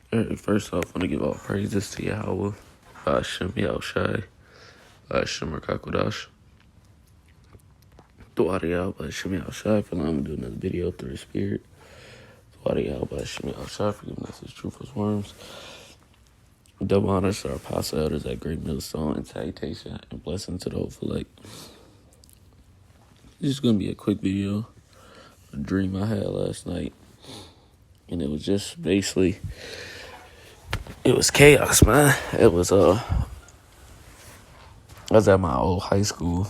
First off, I want to give all praises to Yahweh, Hashem Yahushai, Hashem Rakakodash. Throughout Yahweh, Hashem Yahushai, for allowing me to do another video through the Spirit. Throughout Yahweh, Hashem Yahushai, for giving us his truthful worms. Double honors to our apostle elders at Great Millstone, and salutation and blessing to the hopeful lake. This is going to be a quick video, a dream I had last night. And it was just basically, it was chaos, man. It was, I was at my old high school,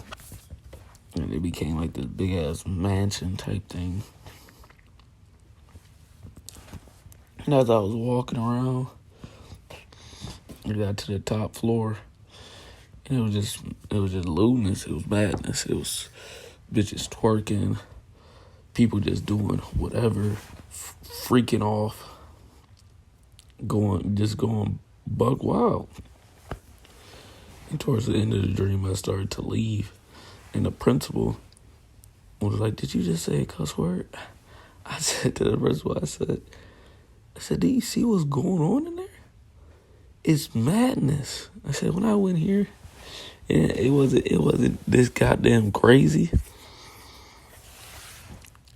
and it became like this big-ass mansion type thing. And as I was walking around, I got to the top floor, and it was just lewdness. It was madness. It was bitches twerking, people just doing whatever, freaking off, going buck wild. And towards the end of the dream, I started to leave, and the principal was like, "Did you just say a cuss word?" I said to the principal, I said, "Do you see what's going on in there? It's madness." I said, when I went here, and it wasn't this goddamn crazy.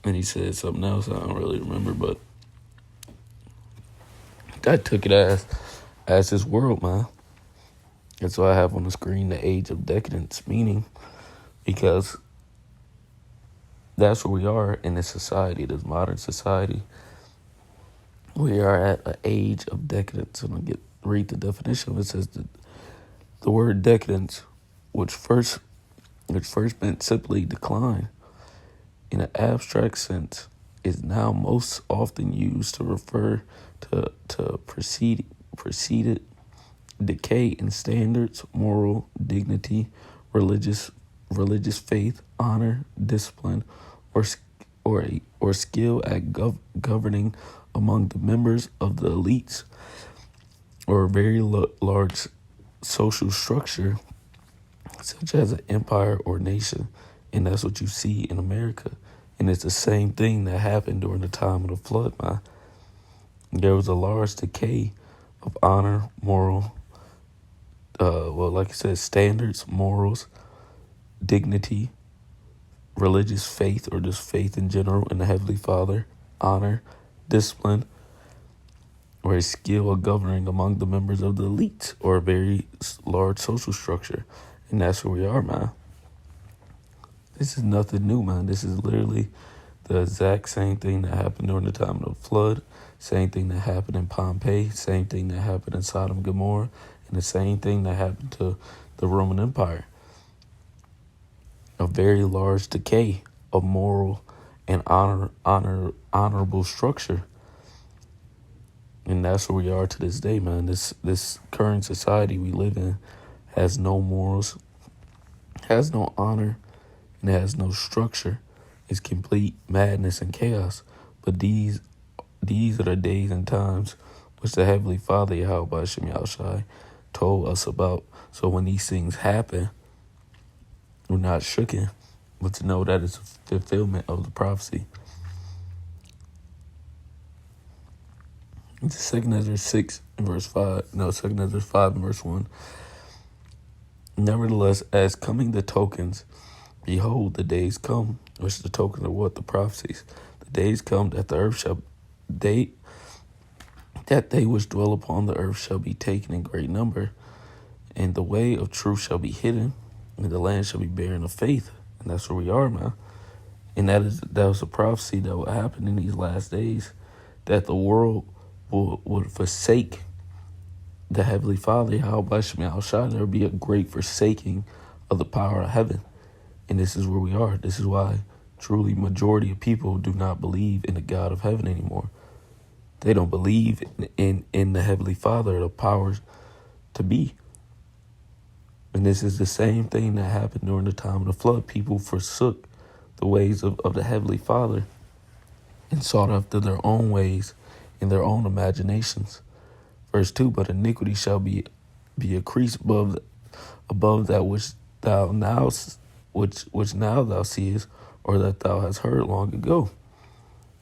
And he said something else I don't really remember, but I took it as this world, man. That's why I have on the screen the age of decadence, meaning because that's where we are in this society, this modern society. We are at an age of decadence. And I read the definition of it. It says that the word decadence, which first meant simply decline, in an abstract sense, is now most often used to refer to preceded decay in standards, moral dignity, religious faith, honor, discipline, or skill at governing among the members of the elites, or a very large social structure, such as an empire or nation. And that's what you see in America. And it's the same thing that happened during the time of the flood, man. There was a large decay of honor, moral, like I said, standards, morals, dignity, religious faith, or just faith in general in the Heavenly Father, honor, discipline, or a skill of governing among the members of the elite, or a very large social structure. And that's where we are, man. This is nothing new, man. This is literally the exact same thing that happened during the time of the flood, same thing that happened in Pompeii, same thing that happened in Sodom and Gomorrah, and the same thing that happened to the Roman Empire. A very large decay of moral and honorable structure. And that's where we are to this day, man. This current society we live in has no morals, has no honor, and it has no structure. It's complete madness and chaos. But these are the days and times which the Heavenly Father, Yahweh Hashem Yahushai, told us about. So when these things happen, we're not shooken, but to know that it's a fulfillment of the prophecy. It's 2 Ezra 6 and verse 5. No, 2 Ezra 5 and verse 1. Nevertheless, as coming the tokens, behold, the days come, which is the token of what? The prophecies. The days come that the earth shall, they which dwell upon the earth shall be taken in great number, and the way of truth shall be hidden, and the land shall be barren of faith. And that's where we are, man. And that was a prophecy that would happen in these last days, that the world would forsake the Heavenly Father, Yahweh Yahushua. There will be a great forsaking of the power of heaven. And this is where we are. This is why truly majority of people do not believe in the God of heaven anymore. They don't believe in the Heavenly Father, the powers to be. And this is the same thing that happened during the time of the flood. People forsook the ways of the Heavenly Father and sought after their own ways in their own imaginations. Verse 2, but iniquity shall be increased above that which now thou seest, or that thou hast heard long ago.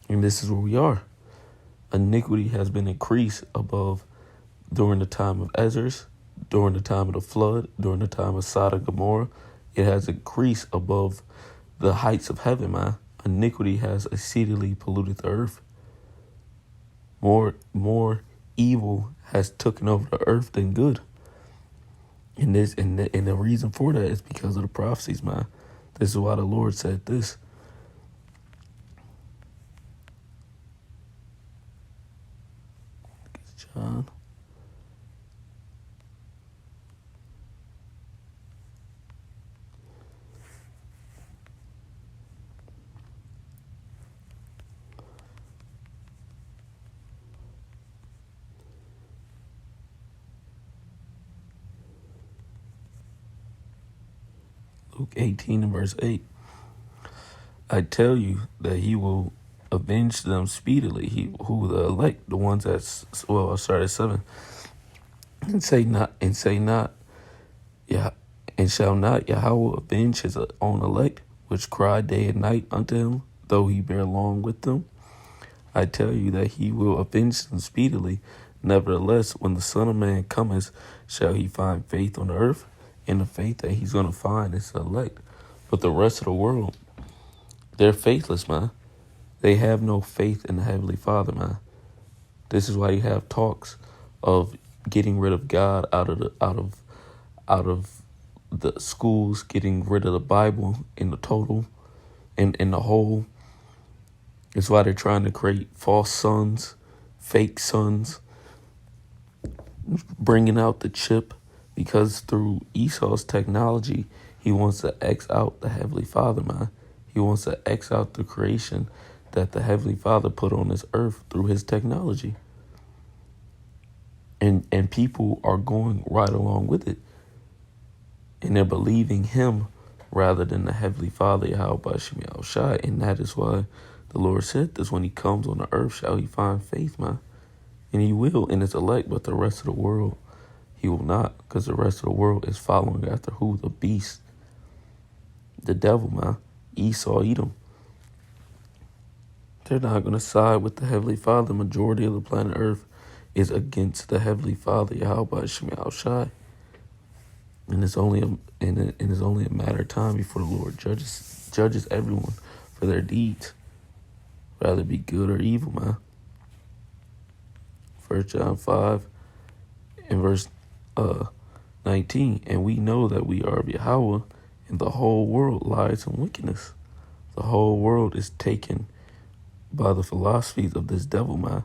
And this is where we are. Iniquity has been increased above during the time of Ezra's, during the time of the flood, during the time of Sodom and Gomorrah. It has increased above the heights of heaven, man. Iniquity has exceedingly polluted the earth. More evil has taken over the earth than good. And the reason for that is because of the prophecies, man. This is why the Lord said this. John. Luke 18 and verse 8. I tell you that he will avenge them speedily. He who the elect, the ones that I'll start at 7. And say not, yeah, and shall not Yahweh avenge his own elect, which cry day and night unto him, though he bear long with them? I tell you that he will avenge them speedily. Nevertheless, when the Son of Man cometh, shall he find faith on the earth? And the faith that he's going to find is the elect. But the rest of the world, they're faithless, man. They have no faith in the Heavenly Father, man. This is why you have talks of getting rid of God out of the schools, getting rid of the Bible in the total, in the whole. It's why they're trying to create false sons, fake sons, bringing out the chip, because through Esau's technology, he wants to X out the Heavenly Father, man. He wants to X out the creation that the Heavenly Father put on this earth through his technology. And people are going right along with it. And they're believing him rather than the Heavenly Father, Yahweh Shemi Al-Shai. And that is why the Lord said this: when he comes on the earth, shall he find faith, man? And he will in his elect, but the rest of the world, he will not, because the rest of the world is following after who? The beast, the devil, man. Esau, Edom. They're not going to side with the Heavenly Father. The majority of the planet Earth is against the Heavenly Father, Yahweh Shemi Al-Shai. And it's only a matter of time before the Lord judges everyone for their deeds, whether it be good or evil, man. 1 John 5 and verse 19. And we know that we are of Yahweh, and the whole world lies in wickedness. The whole world is taken by the philosophies of this devil, man.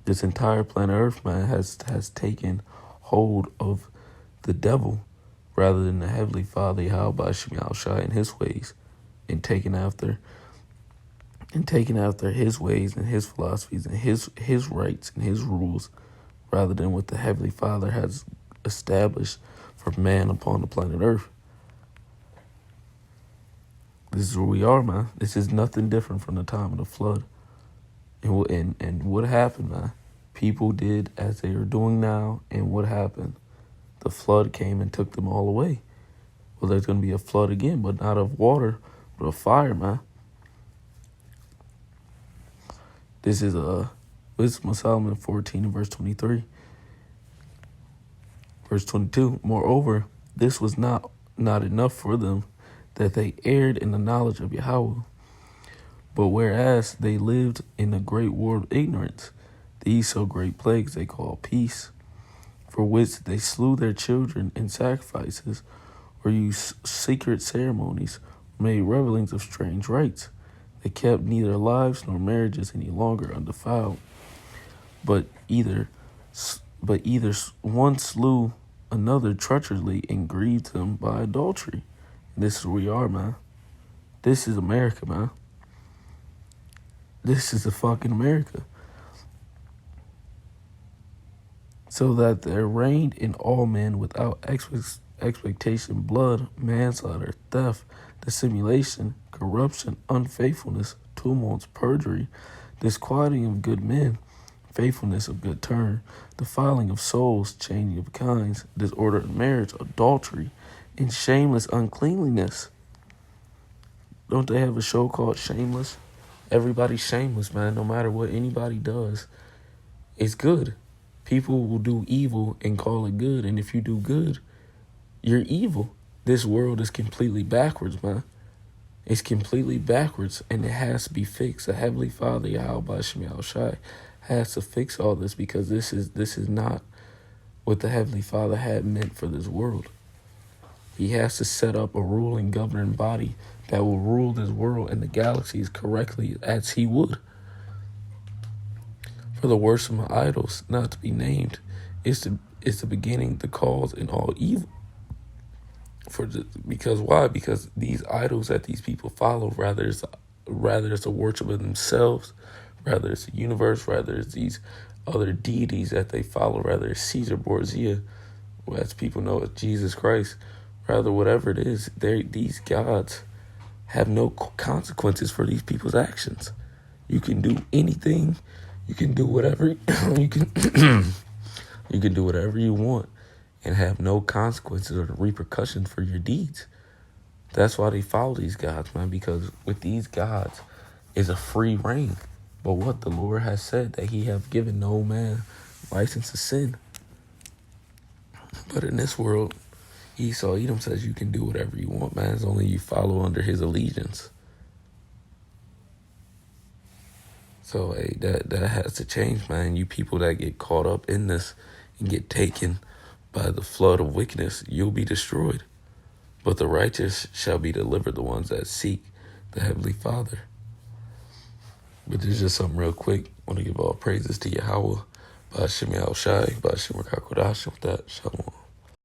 This entire planet Earth, man, has taken hold of the devil rather than the Heavenly Father, Yahweh Shemi Al-Shai, and his ways, and taking after his ways and his philosophies and his rights and his rules, rather than what the Heavenly Father has established for man upon the planet Earth. This is where we are, man. This is nothing different from the time of the flood. And what happened, man? People did as they are doing now, and what happened? The flood came and took them all away. Well, there's going to be a flood again, but not of water, but of fire, man. This is Solomon 14 and verse 23. Verse 22. Moreover, this was not enough for them, that they erred in the knowledge of Yahweh. But whereas they lived in a great war of ignorance, these so great plagues they call peace, for which they slew their children in sacrifices, or used secret ceremonies, or made revelings of strange rites. They kept neither lives nor marriages any longer undefiled, but either one slew another treacherously and grieved him by adultery. And this is where we are, man. This is America, man. This is the fucking America. So that there reigned in all men without expectation blood, manslaughter, theft, dissimulation, corruption, unfaithfulness, tumults, perjury, disquieting of good men, faithfulness of good turn, defiling of souls, changing of kinds, disorder of marriage, adultery, and shameless uncleanliness. Don't they have a show called Shameless? Everybody's shameless, man. No matter what anybody does, it's good. People will do evil and call it good. And if you do good, you're evil. This world is completely backwards, man. It's completely backwards, and it has to be fixed. The Heavenly Father, Yahweh Shemi Shai, has to fix all this, because this is not what the Heavenly Father had meant for this world. He has to set up a ruling, governing body that will rule this world and the galaxies correctly as he would. For the worst of my idols, not to be named, is the beginning, the cause, in all evil. Because why? Because these idols that these people follow, rather it's a worship of themselves, rather it's the universe, rather it's these other deities that they follow, rather it's Caesar Borgia, or as people know as Jesus Christ, rather whatever it is, these gods have no consequences for these people's actions. You can do anything, you can do whatever you can you can do whatever you want and have no consequences or repercussions for your deeds. That's why they follow these gods, man, because with these gods is a free reign. But what the Lord has said, that he have given no man license to sin. But in this world, Esau Edom says you can do whatever you want, man, as only you follow under his allegiance. So hey, that has to change, man. You people that get caught up in this and get taken by the flood of wickedness, you'll be destroyed. But the righteous shall be delivered, the ones that seek the Heavenly Father. But there's just something real quick. I want to give all praises to Yahweh, Ba'ashem Yahushai, Ba'ashem Rakakodash. With that, shalom.